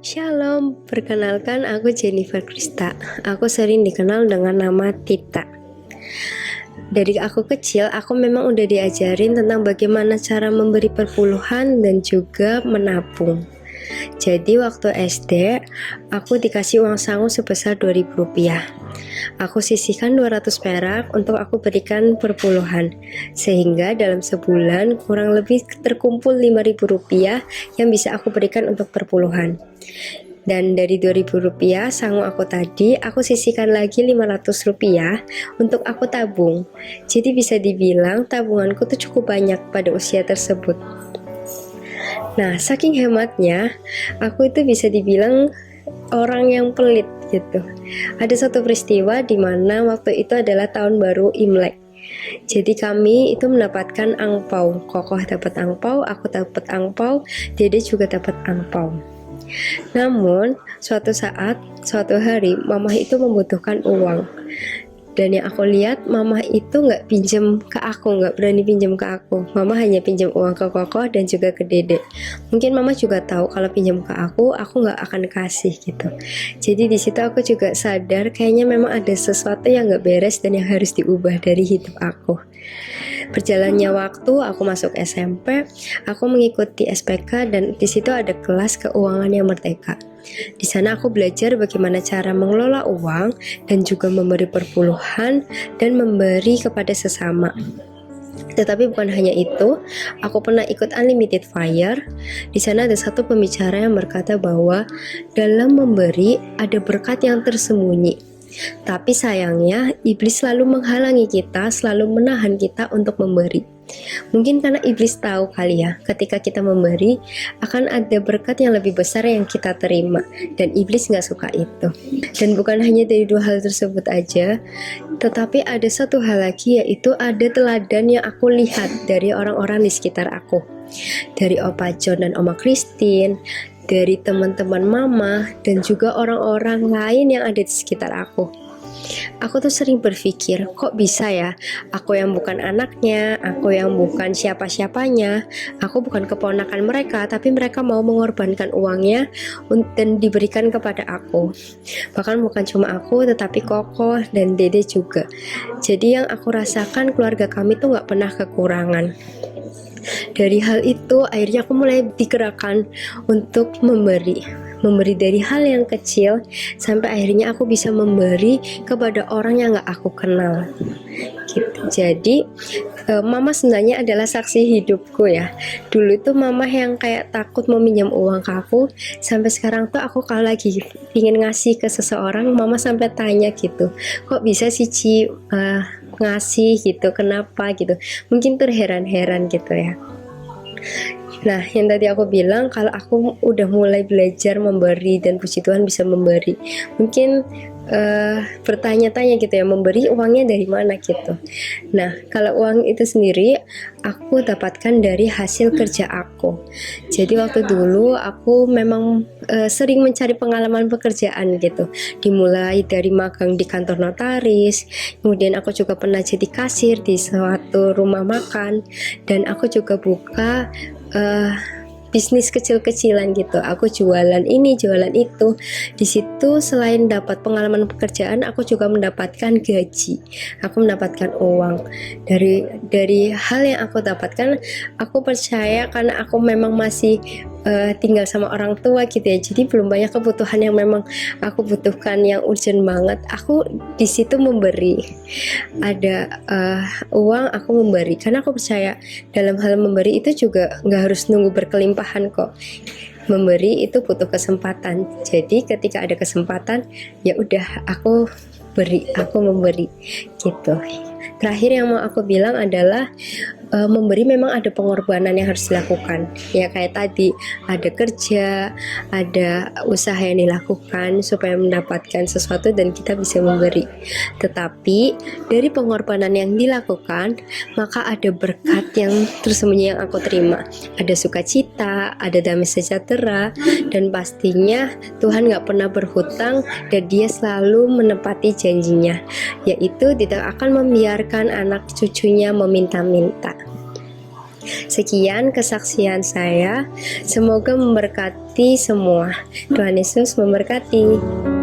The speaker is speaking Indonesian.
Shalom, perkenalkan aku Jennifer Krista. Aku sering dikenal dengan nama Tita. Dari aku kecil, aku memang udah diajarin tentang bagaimana cara memberi perpuluhan dan juga menabung. Jadi waktu SD, aku dikasih uang sangu sebesar Rp2.000. Aku sisihkan 200 perak untuk aku berikan perpuluhan, sehingga dalam sebulan kurang lebih terkumpul Rp5.000 yang bisa aku berikan untuk perpuluhan. Dan dari Rp2.000 sangu aku tadi, aku sisihkan lagi Rp500 untuk aku tabung. Jadi bisa dibilang tabunganku tuh cukup banyak pada usia tersebut. Nah, saking hematnya, aku itu bisa dibilang orang yang pelit gitu. Ada satu peristiwa di mana waktu itu adalah tahun baru Imlek. Jadi kami itu mendapatkan angpau. Kokoh dapat angpau, aku dapat angpau, Dede juga dapat angpau. Namun suatu saat, suatu hari, Mama itu membutuhkan uang. Dan yang aku lihat, Mama itu nggak pinjam ke aku, nggak berani pinjam ke aku. Mama hanya pinjam uang ke Koko dan juga ke Dede. Mungkin Mama juga tahu kalau pinjam ke aku nggak akan kasih gitu. Jadi di situ aku juga sadar kayaknya memang ada sesuatu yang nggak beres dan yang harus diubah dari hidup aku. Berjalannya waktu, aku masuk SMP, aku mengikuti SPK dan di situ ada kelas keuangan yang merdeka. Di sana aku belajar bagaimana cara mengelola uang dan juga memberi perpuluhan dan memberi kepada sesama. Tetapi bukan hanya itu, aku pernah ikut Unlimited Fire. Di sana ada satu pembicara yang berkata bahwa dalam memberi ada berkat yang tersembunyi. Tapi sayangnya iblis selalu menghalangi kita, selalu menahan kita untuk memberi. Mungkin karena iblis tahu kali ya, ketika kita memberi akan ada berkat yang lebih besar yang kita terima, dan iblis gak suka itu. Dan bukan hanya dari dua hal tersebut aja, tetapi ada satu hal lagi, yaitu ada teladan yang aku lihat dari orang-orang di sekitar aku. Dari Opa John dan Oma Christine, dari teman-teman Mama, dan juga orang-orang lain yang ada di sekitar aku. Aku tuh sering berpikir, kok bisa ya, aku yang bukan anaknya, aku yang bukan siapa-siapanya, aku bukan keponakan mereka, tapi mereka mau mengorbankan uangnya dan diberikan kepada aku. Bahkan bukan cuma aku, tetapi Koko dan Dede juga. Jadi yang aku rasakan, keluarga kami tuh gak pernah kekurangan. Dari hal itu akhirnya aku mulai digerakkan untuk memberi dari hal yang kecil sampai akhirnya aku bisa memberi kepada orang yang gak aku kenal gitu. Jadi Mama sebenarnya adalah saksi hidupku ya. Dulu itu Mama yang kayak takut meminjam uang ke aku, sampai sekarang tuh aku kalau lagi ingin ngasih ke seseorang, Mama sampai tanya gitu, kok bisa sih Ci ngasih gitu, kenapa gitu. Mungkin terheran-heran gitu ya. Nah, yang tadi aku bilang kalau aku udah mulai belajar memberi dan puji Tuhan bisa memberi, mungkin bertanya-tanya gitu ya, memberi uangnya dari mana gitu. Nah, kalau uang itu sendiri aku dapatkan dari hasil kerja aku. Jadi waktu dulu aku memang sering mencari pengalaman pekerjaan gitu. Dimulai dari magang di kantor notaris, kemudian aku juga pernah jadi kasir di suatu rumah makan, dan aku juga buka bisnis kecil-kecilan gitu. Aku jualan ini, jualan itu. Di situ selain dapat pengalaman pekerjaan, aku juga mendapatkan gaji. Aku mendapatkan uang. Dari hal yang aku dapatkan, aku percaya karena aku memang masih tinggal sama orang tua gitu ya. Jadi belum banyak kebutuhan yang memang aku butuhkan yang urgent banget. Aku di situ memberi. Ada uang, aku memberi karena aku percaya dalam hal memberi itu juga nggak harus nunggu berkelimpahan kok. Memberi itu butuh kesempatan. Jadi ketika ada kesempatan, ya udah aku memberi gitu. Terakhir yang mau aku bilang adalah memberi memang ada pengorbanan yang harus dilakukan. Ya kayak tadi, ada kerja, ada usaha yang dilakukan supaya mendapatkan sesuatu dan kita bisa memberi. Tetapi dari pengorbanan yang dilakukan, maka ada berkat yang tersembunyi yang aku terima. Ada sukacita, ada damai sejahtera, dan pastinya Tuhan gak pernah berhutang dan Dia selalu menepati janjinya, yaitu tidak akan membiarkan anak cucunya meminta-minta. Sekian kesaksian saya. Semoga memberkati semua. Tuhan Yesus memberkati.